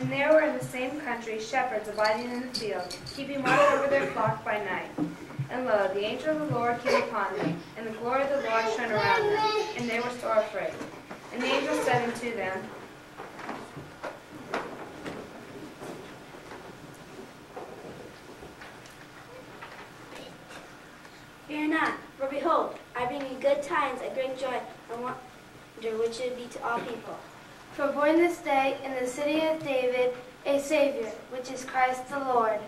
And there were in the same country shepherds abiding in the field, keeping watch over their flock by night. And lo, the angel of the Lord came upon them, and the glory of the Lord shone around them, and they were sore afraid. And the angel said unto them, Fear not, for behold, I bring you good tidings of great joy and wonder which should be to all people. For born this day in the city of David a Savior, which is Christ the Lord.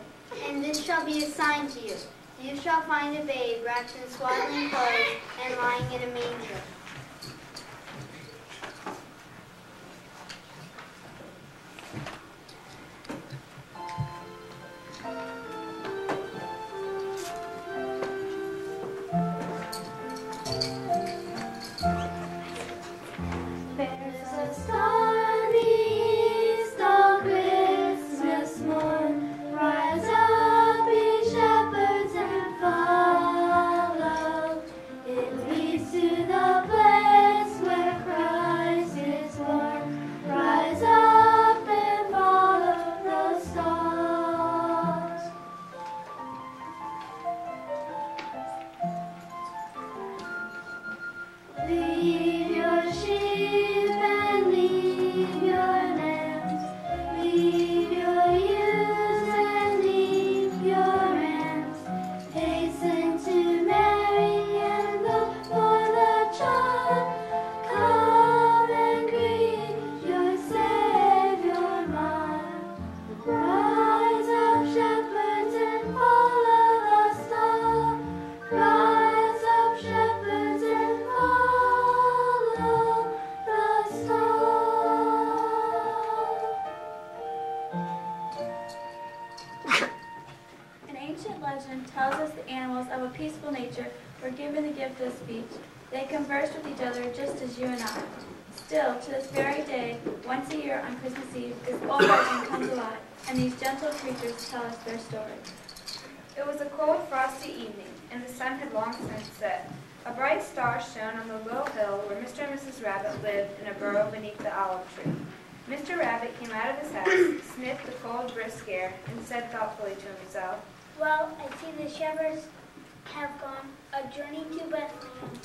And this shall be a sign to you. You shall find a babe wrapped in swaddling clothes and lying in a manger. They converse with each other just as you and I. Still, to this very day, once a year on Christmas Eve, this old legend comes alive, and these gentle creatures tell us their story. It was a cold, frosty evening, and the sun had long since set. A bright star shone on the little hill where Mr. and Mrs. Rabbit lived in a burrow beneath the olive tree. Mr. Rabbit came out of his house, sniffed the cold, brisk air, and said thoughtfully to himself, "Well, I see the shepherds have gone a journey to Bethlehem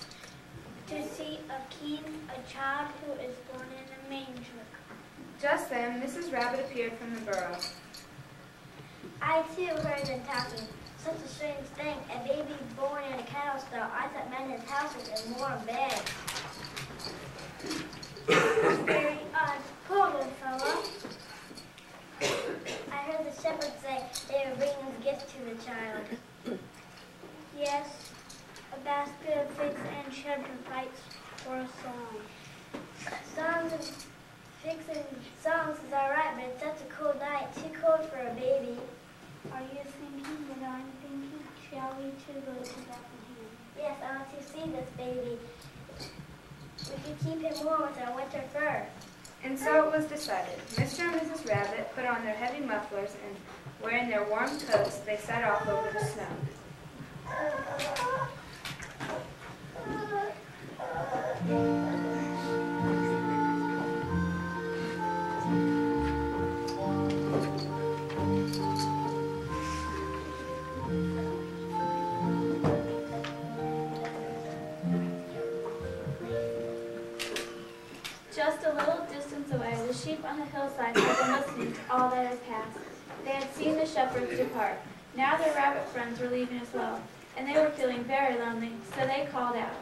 to see a child who is born in a manger." Just then, Mrs. Rabbit appeared from the burrow. "I too heard them talking. Such a strange thing, a baby born in a cattle stall. I thought men in houses and more in bed." "Very odd. Poor little fellow." "I heard the shepherds say they were bringing gifts to the child." "Yes, a basket of figs and shepherd pipes for a song." "Songs and figs and songs is all right, but it's such a cold night. Too cold for a baby." "Are you thinking what I'm thinking? Shall we to go to Bethlehem?" "Yes, I want to see this baby. We could keep him warm with our winter fur." And so it was decided. Mr. and Mrs. Rabbit put on their heavy mufflers, and wearing their warm coats, they set off over the snow. Just a little distance away, the sheep on the hillside had been listening to all that had passed. They had seen the shepherds depart. Now their rabbit friends were leaving as well, and they were feeling very lonely, so they called out,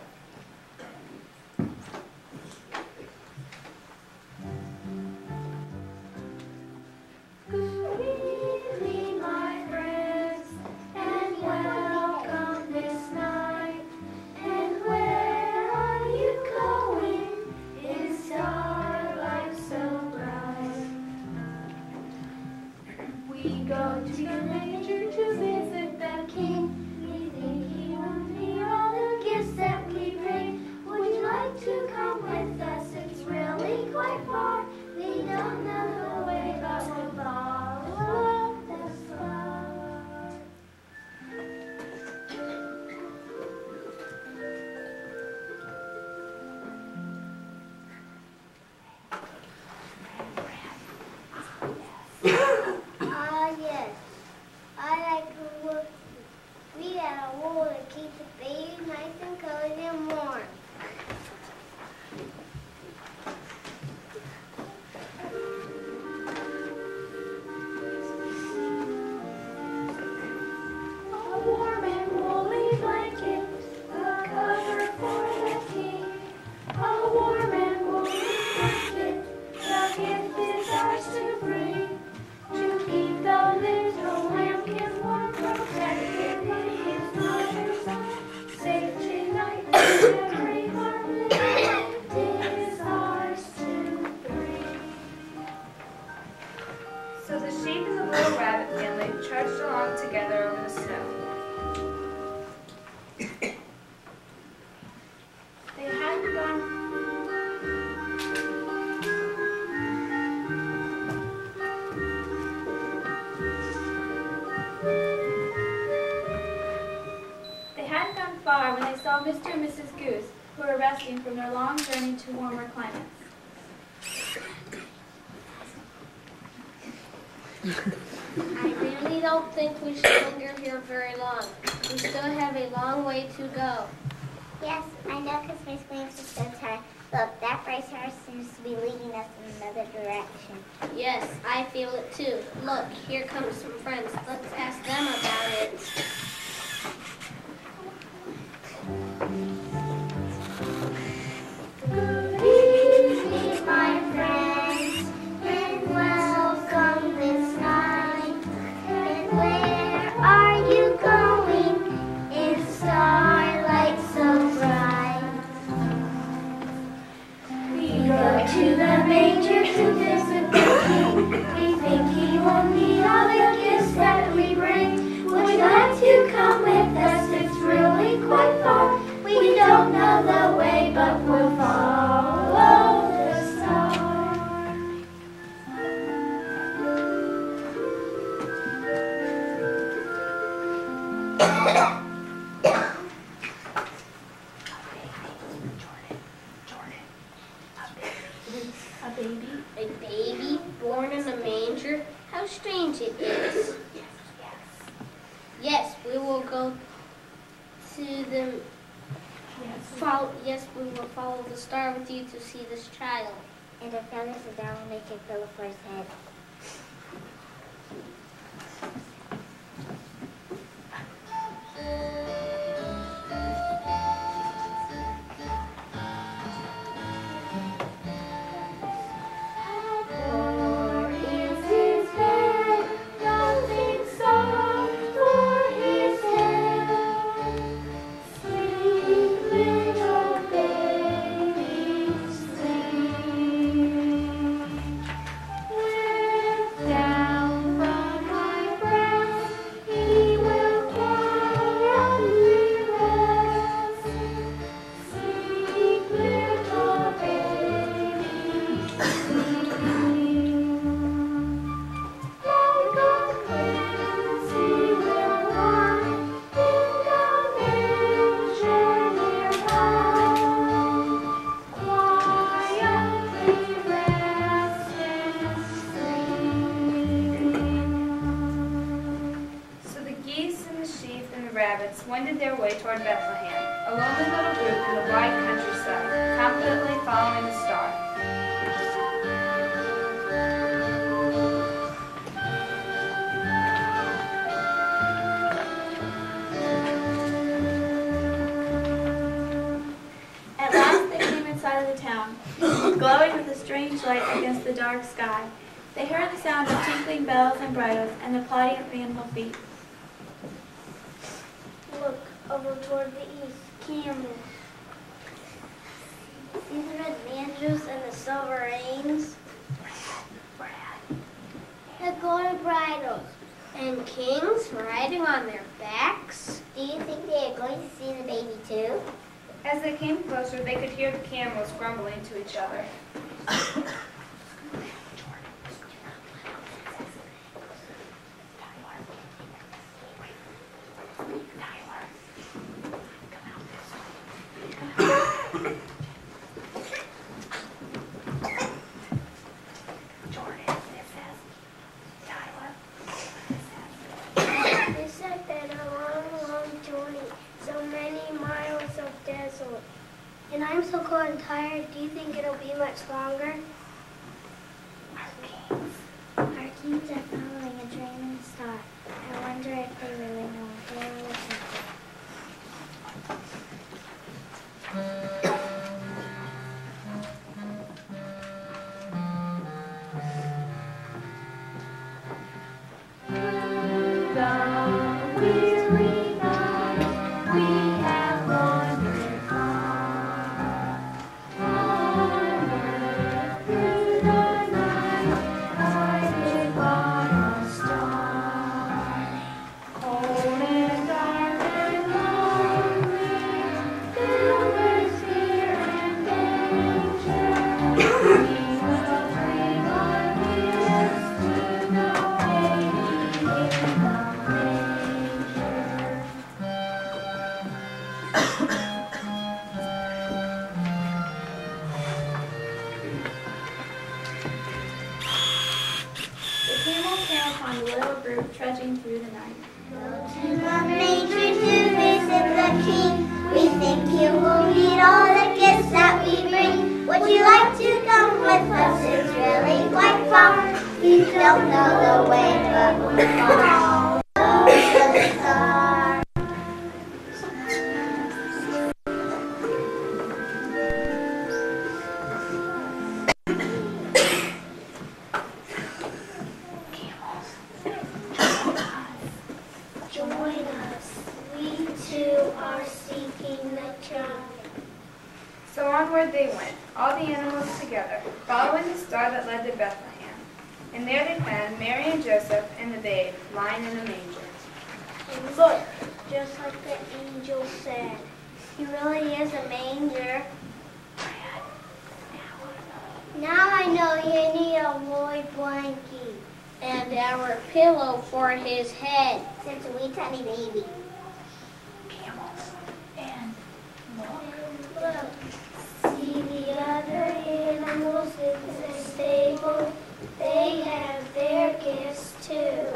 So the sheep and the little rabbit family trudged along together over the snow. They hadn't gone far when they saw Mr. and Mrs. Goose, who were resting from their long journey to warmer climates. I really don't think we should linger here very long. We still have a long way to go. Yes, I know because my wings are so tired. Look, that bright horse seems to be leading us in another direction. Yes, I feel it too. Look, here come some friends. Let's ask them about it. Good evening, my friends, and welcome this night. And where are you going in starlight so bright? We go to the manger to visit the King. We think he will need all the gifts that we bring. Would you like to come with us? It's really quite far. We don't know the way, but we'll follow the star. A baby. A baby born in a manger? How strange it is. Yes, we will go to the... Yes, we will follow the star with you to see this child. And the feathers of down will make a pillow for his head. wended their way toward Bethlehem, a lonely little group in the wide countryside, confidently following the star. At last they came inside of the town, glowing with a strange light against the dark sky. They heard the sound of tinkling bells and bridles and the plodding of animal feet. Look over toward the east. Camels. See the red banjos and the silver reins? The gold bridles. And kings riding on their backs? Do you think they are going to see the baby too? As they came closer, they could hear the camels grumbling to each other. And I'm so cold and tired, do you think it'll be much longer? Our kings are following a dreaming star. I wonder if they really know what they are looking for. camels came upon the little group trudging through the night. To the manger to visit the King. We think you will need all the gifts that we bring. Would you like to come with us? It's really quite far. You don't know the way, but we'll follow the star. Join us. We too are seeking the truth. So onward they went, all the animals together, following the star that led to Bethlehem. And there they found Mary and Joseph and the babe lying in a manger. And look, just like the angel said, he really is a manger. Now I know you need a woolly blanket. And our pillow for his head. Since a wee tiny baby. Look, see the other animals in the stable. They have their gifts too.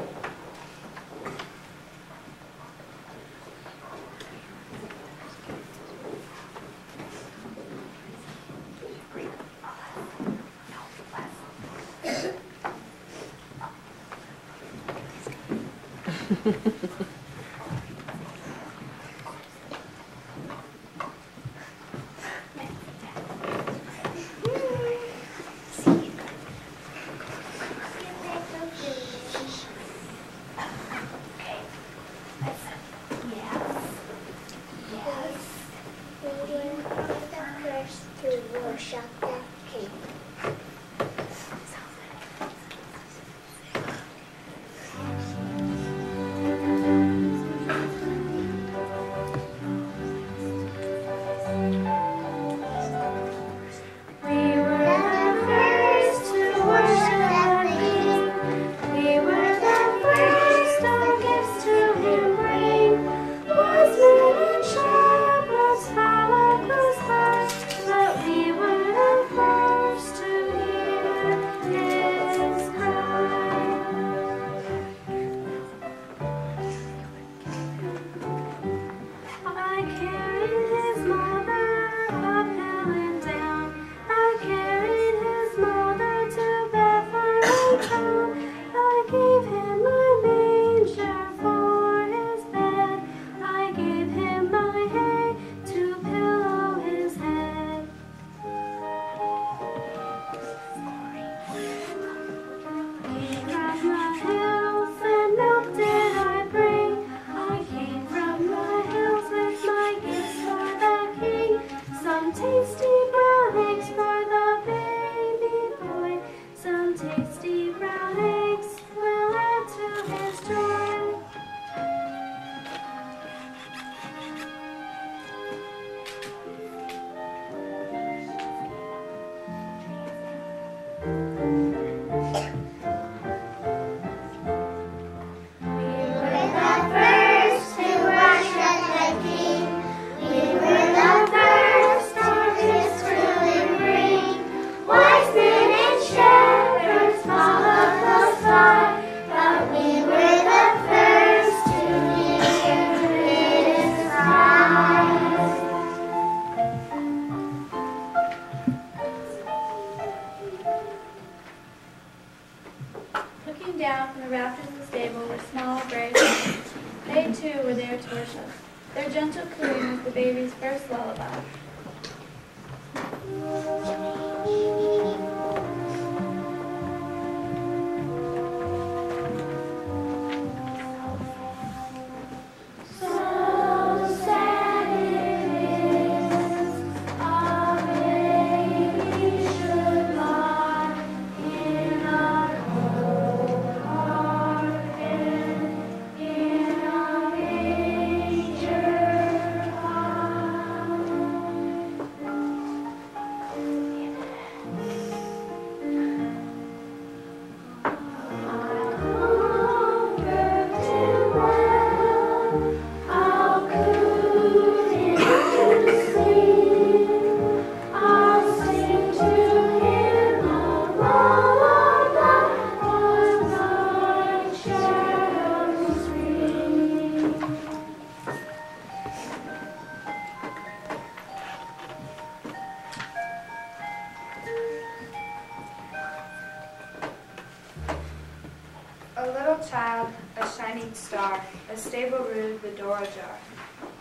A little child, a shining star, a stable rood, the door ajar.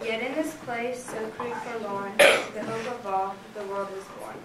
Yet in this place, so crude forlorn, the hope of all, the world was born.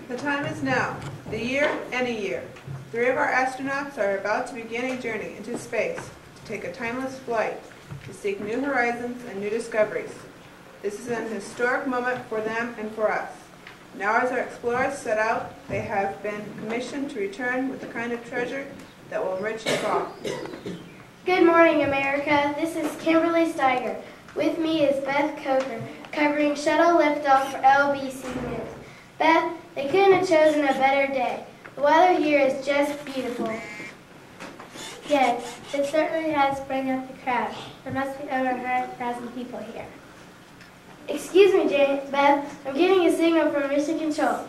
The time is now, the year and a year. 3 of our astronauts are about to begin a journey into space, to take a timeless flight, to seek new horizons and new discoveries. This is an historic moment for them and for us. Now as our explorers set out, they have been commissioned to return with the kind of treasure that will enrich us all. Good morning, America. This is Kimberly Staiger. With me is Beth Coker, covering shuttle liftoff for LBC News. Beth, they couldn't have chosen a better day. The weather here is just beautiful. Yes, it certainly has sprung up the crowd. There must be over 100,000 people here. Excuse me, Beth. I'm getting a signal from Mission Control.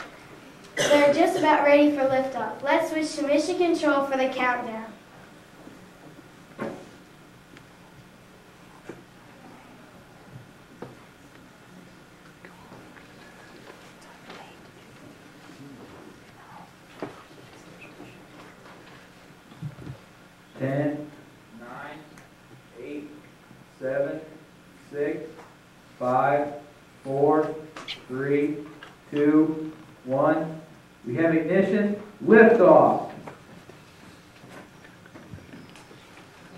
They're just about ready for liftoff. Let's switch to Mission Control for the countdown. 10, 9, 8, 7, 6, 5, 4, 3, 2, 1. We have ignition. Liftoff.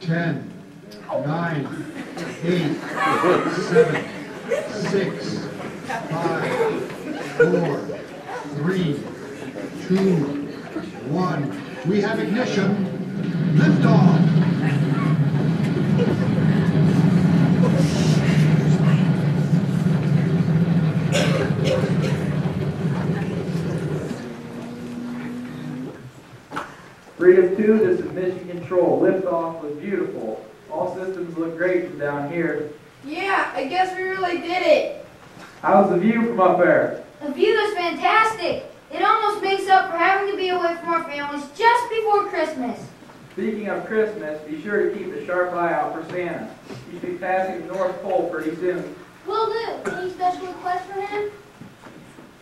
10, 9, 8, 7, 6, 5, 4, 3, 2, 1. We have ignition. Liftoff. Freedom 2, this is Mission Control. Liftoff was beautiful. All systems look great from down here. Yeah, I guess we really did it. How's the view from up there? The view is fantastic. It almost makes up for having to be away from our families just before Christmas. Speaking of Christmas, be sure to keep a sharp eye out for Santa. He should be passing the North Pole pretty soon. Will do. Any special request for him?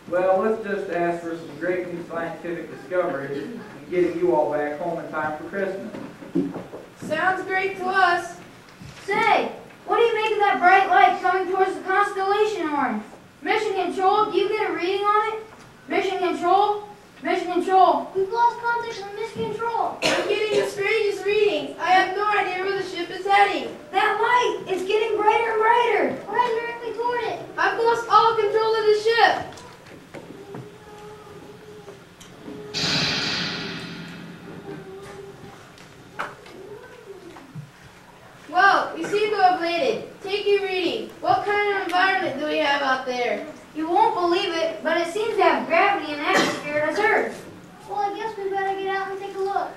Well, let's just ask for some great new scientific discoveries and getting you all back home in time for Christmas. Sounds great to us. Say, what do you make of that bright light coming towards the constellation orange? Mission Control, do you get a reading on it? Mission Control? Mission Control. We've lost contact with Mission Control. I'm getting the strangest readings. I have no idea where the ship is heading. That light is getting brighter and brighter. We're heading directly toward it. I've lost all control of the ship. Well, we seem to have landed. Take your reading. What kind of environment do we have out there? You won't believe it, but it seems to have gravity and atmosphere as Earth. Well, I guess we better get out and take a look.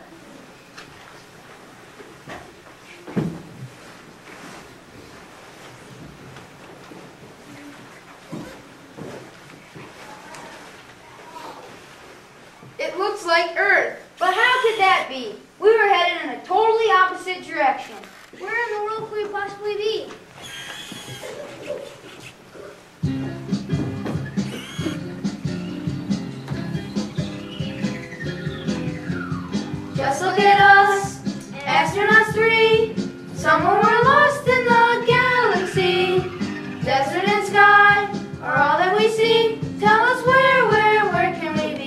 It looks like Earth. But how could that be? We were headed in a totally opposite direction. Where in the world could we possibly be? Just look at us, astronauts 3. Somewhere we're lost in the galaxy. Desert and sky are all that we see. Tell us where can we be?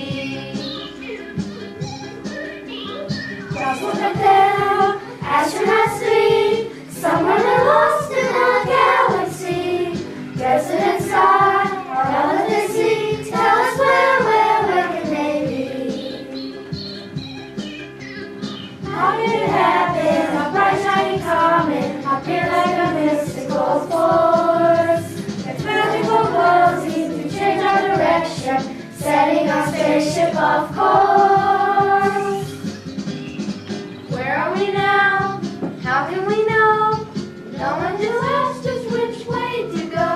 Just look at them, astronauts 3. Somewhere we're lost in the galaxy. Desert and sky are all that they see. Tell us where can they be? How did it happen? A bright shining comet appeared like a mystical force. Its magical glow seemed to change our direction, setting our spaceship off course. Where are we now? How can we know? No one just asked us which way to go.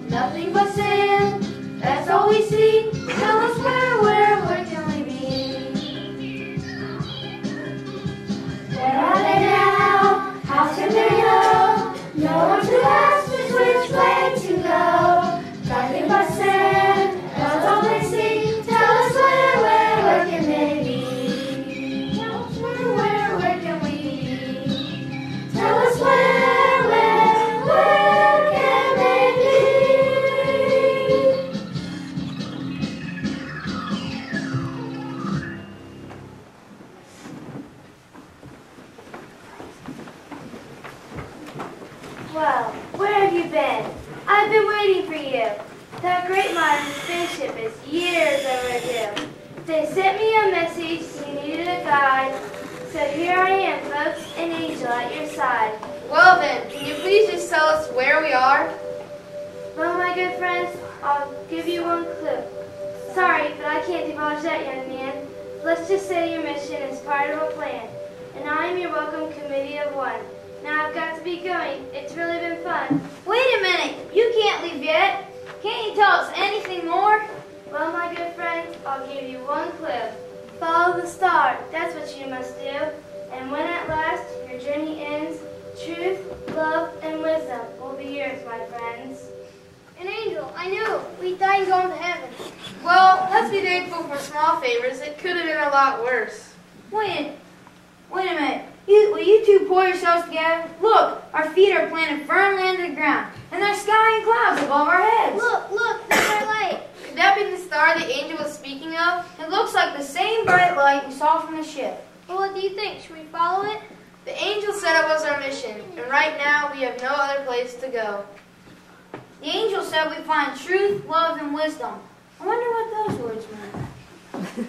Nothing but sand, that's all we see. Tell us where can we be? Where are they now? How can we know? No one to ask us which way to go. Nothing but sand, that's all they see. Tell us where can they be? Tell us where can we be? Tell us where can they be? Well, where have you been? I've been waiting for you. That great modern spaceship is years overdue. They sent me a message, you needed a guide. So here I am, folks, an angel at your side. Well then, can you please just tell us where we are? Well, my good friends, I'll give you one clue. Sorry, but I can't divulge that, young man. Let's just say your mission is part of a plan, and I am your welcome committee of one. Now I've got to be going. It's really been fun. Wait a minute! You can't leave yet. Can't you tell us anything more? Well, my good friends, I'll give you one clue. Follow the star. That's what you must do. And when at last your journey ends, truth, love, and wisdom will be yours, my friends. An angel, I knew. We died going to heaven. Well, let's be thankful for small favors. It could have been a lot worse. Wait, Wait a minute. Will you two pull yourselves together? Look, our feet are planted firmly into the ground, and there's sky and clouds above our heads. Look, there's our light. Could that be the star the angel was speaking of? It looks like the same bright light we saw from the ship. Well, what do you think? Should we follow it? The angel said it was our mission, and right now we have no other place to go. The angel said we find truth, love, and wisdom. I wonder what those words mean.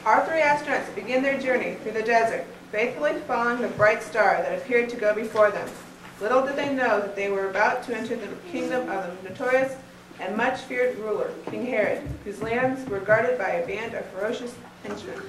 Our three astronauts begin their journey through the desert, faithfully following the bright star that appeared to go before them. Little did they know that they were about to enter the kingdom of the notorious and much feared ruler, King Herod, whose lands were guarded by a band of ferocious henchmen.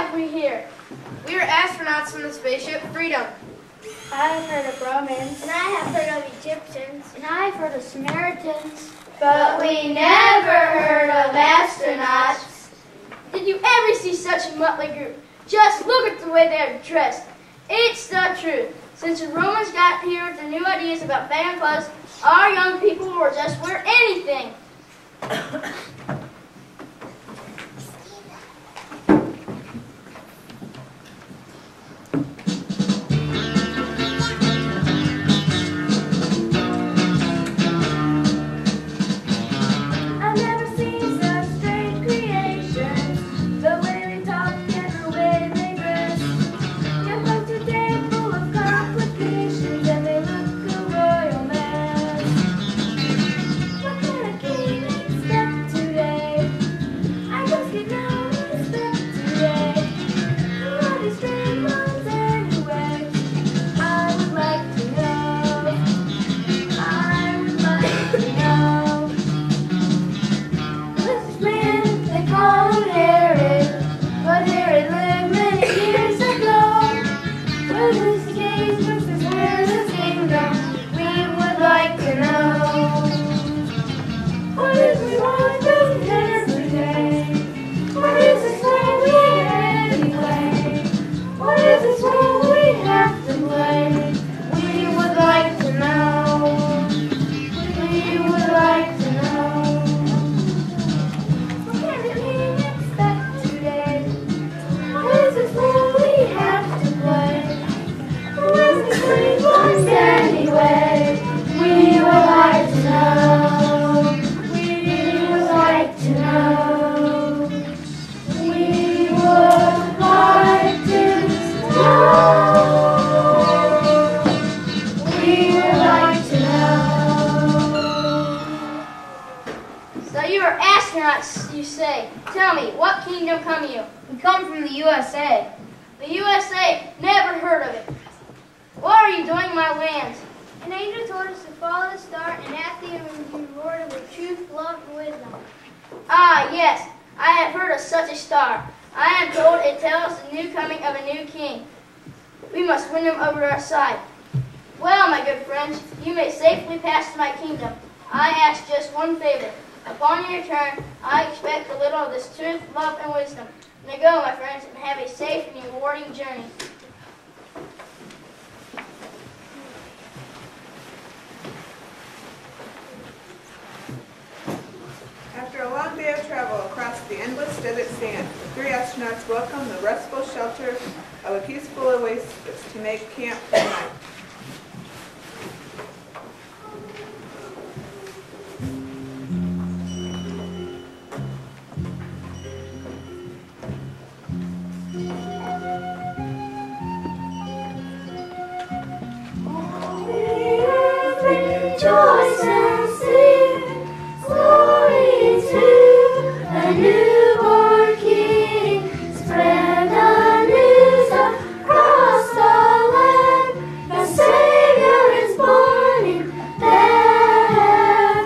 have we here? We are astronauts from the spaceship Freedom. I have heard of Romans. And I have heard of Egyptians. And I have heard of Samaritans. But we never heard of astronauts. Did you ever see such a motley group? Just look at the way they're dressed. It's the truth. Since the Romans got here with the new ideas about fan clothes, our young people will just wear anything. I've never seen such strange creations, the way they talk and the way they dress. Your folks today full of complications, and they look a royal mess. What can a king expect today? I just get no respect today. Who are these strange ones anyway? I would like to know. I would like to know. This man, they call him Herod, but Herod lived many years ago. Where is his kingdom? Where is his kingdom? We would like to know. What is this one doesn't have today? What is this one we have anyway? What is this one we have to play? We would like to know. We would like to know. What can the king expect today? What is this role we have to play? Who is this strange one anyway? We would like to know. We would like to know. We would like to know. We would like to know. So you are astronauts, you say. Tell me, what kingdom come you? We come from the USA. The USA? Never heard of it. What are you doing in my land? An angel told us to follow the star and ask the reward of the truth, love, and wisdom. Ah, yes, I have heard of such a star. I am told it tells the new coming of a new king. We must win him over to our side. Well, my good friends, you may safely pass to my kingdom. I ask just one favor. Upon your return, I expect a little of this truth, love, and wisdom. Now go, my friends, and have a safe and rewarding journey. After a long day of travel across the endless desert sand, the three astronauts welcome the restful shelter of a peaceful oasis to make camp for the night. Rejoice and sing, glory to the newborn King. Spread the news across the land. The Savior is born in Bethlehem.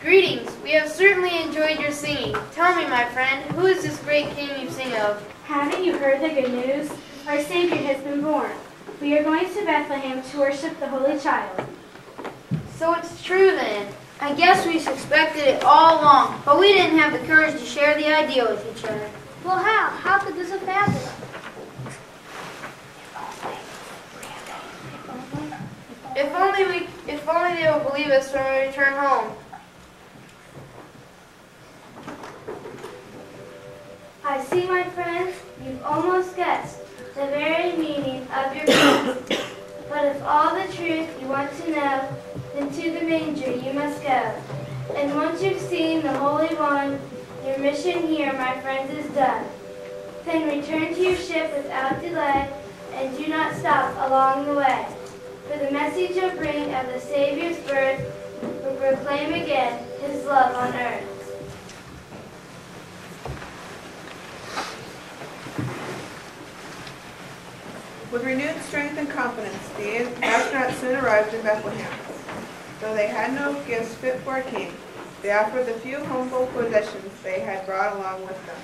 Greetings. We have certainly enjoyed your singing. Tell me, my friend, who is this great king you sing of? Haven't you heard the good news? Our Savior has been born. We are going to Bethlehem to worship the Holy Child. So it's true then. I guess we suspected it all along, but we didn't have the courage to share the idea with each other. Well, how? How could this have happened? If only they will believe us when we return home. I see, my friends, you've almost guessed the very meaning of your praise. But if all the truth you want to know, then to the manger you must go. And once you've seen the Holy One, your mission here, my friends, is done. Then return to your ship without delay, and do not stop along the way. For the message you'll bring of the Savior's birth will proclaim again his love on earth. With renewed strength and confidence, the astronauts soon arrived in Bethlehem. Though they had no gifts fit for a king, they offered the few humble possessions they had brought along with them.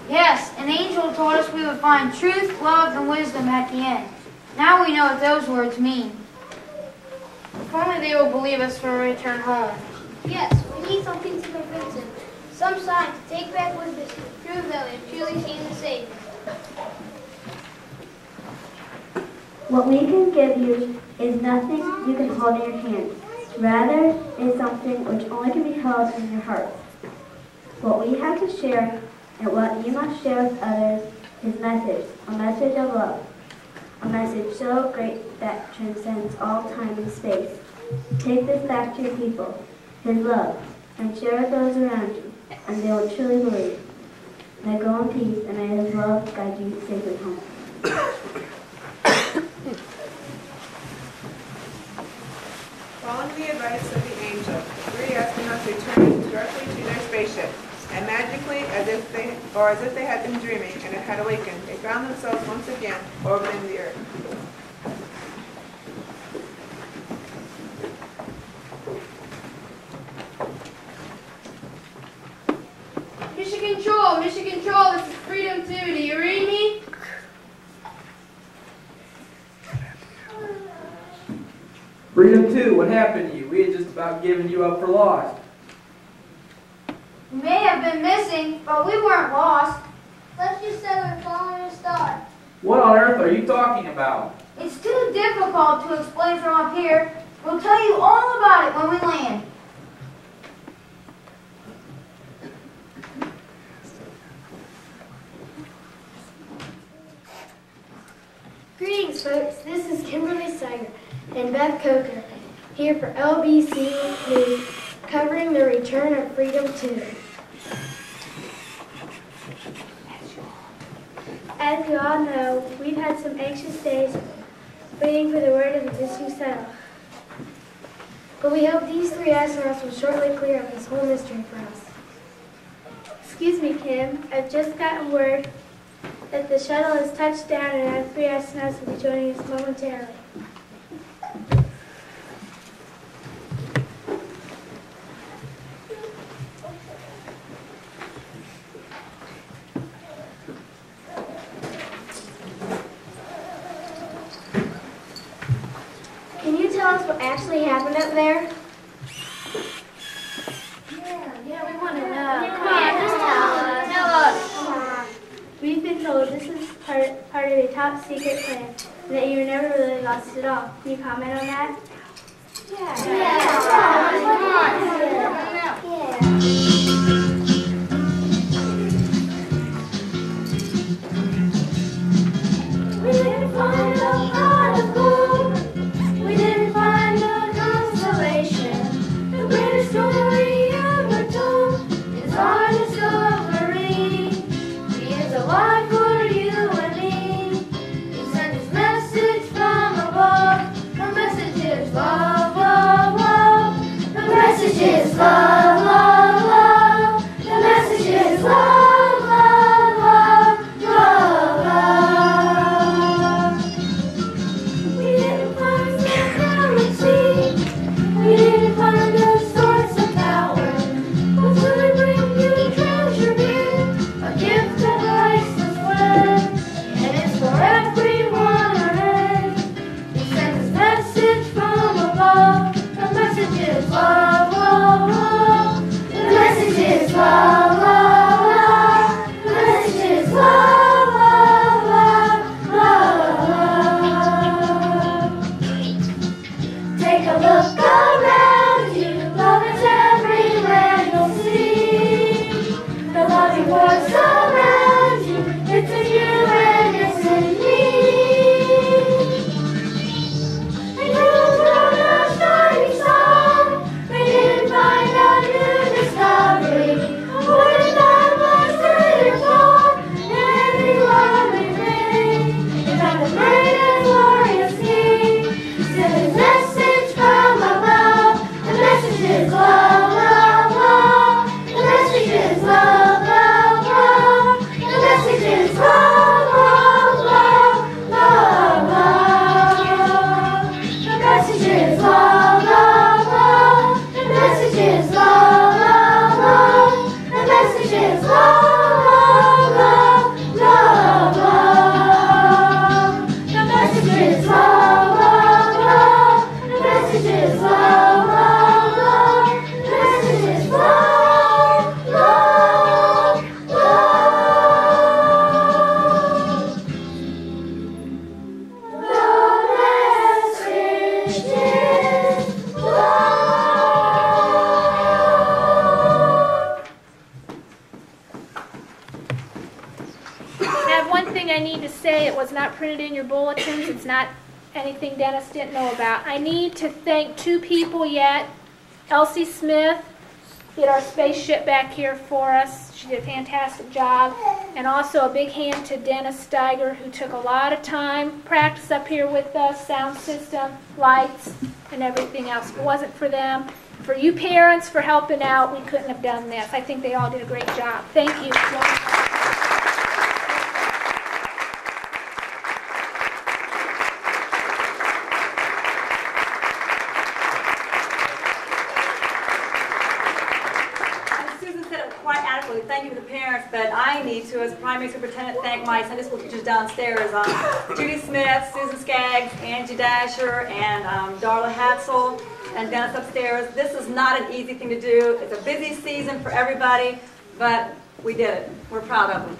Yes, an angel told us we would find truth, love, and wisdom at the end. Now we know what those words mean. If only they will believe us when we return home. Yes, we need something to convince them. Some sign to take back with us to prove that we have truly seen the Savior. What we can give you is nothing you can hold in your hand. Rather, it is something which only can be held in your heart. What we have to share and what you must share with others is a message of love, a message so great that transcends all time and space. Take this back to your people, his love, and share with those around you, and they will truly believe. Now go in peace, and may his love guide you safely home. Following the advice of the angel, the three astronauts returned directly to their spaceship, and magically, as if they had been dreaming and had awakened, they found themselves once again orbiting the Earth. Mission Control, this is Freedom 2. Do you read me? Freedom 2, what happened to you? We had just about given you up for lost. We may have been missing, but we weren't lost. Let's just say we're following a star. What on earth are you talking about? It's too difficult to explain from up here. We'll tell you all about it when we land. Greetings, folks. This is Kimberly Staiger and Beth Coker here for LBC News, covering the return of Freedom 2. As you all know, we've had some anxious days waiting for the word of the distant settle. But we hope these three astronauts will shortly clear up this whole mystery for us. Excuse me, Kim. I've just gotten word that the shuttle has touched down and our three astronauts will be joining us momentarily. Can you tell us what actually happened up there? Yeah, we want to know. Come on, just tell us. Come on. We've been told this is part of a top secret plan, and that you were never really lost at all. Can you comment on that? We didn't find a pot of gold. We didn't find a constellation. The greatest story ever told is our discovery. He is alive for you and me. He sent his message from above. The message is love, love, love. The message is love, love, love. The message is love, love, love, love, love. We didn't find the galaxy. We didn't find the source of power. But we bring you treasure here, a gift of priceless worth, and it's for everyone on earth. He sent his message from above. The message is love, love, love. The message is love, love, love. The message is love, love, love, love, love. Take a look around you. Love is everywhere you'll see. The loving force around you. It's in you and it's in me. And you wrote a shining song. We didn't find a new discovery. More than that was greater thought. And every loving thing. We found the great and glorious King. Sent his message from above. The message is love, love, love. The message is love, love, love. The message is love, love, love, love, love. The message is love, love, love. The message is love, love, love. The message is love, love, love, love, love. The message is love, love, love. The message is love, love, love. The message is love, love, love. The message is love. I have one thing I need to say. It was not printed in your bulletins. It's not anything Dennis didn't know about. I need to thank two people yet. Elsie Smith did our spaceship back here for us. She did a fantastic job. And also a big hand to Dennis Staiger, who took a lot of time, practice up here with us, sound system, lights, and everything else. If it wasn't for them, for you parents for helping out, we couldn't have done this. I think they all did a great job. Thank you. Thank you to the parents, but I need to, as primary superintendent, thank my Sunday school teachers downstairs, Judy Smith, Susan Skaggs, Angie Dasher, and Darla Hadsell, and Dennis upstairs. This is not an easy thing to do. It's a busy season for everybody, but we did it. We're proud of them.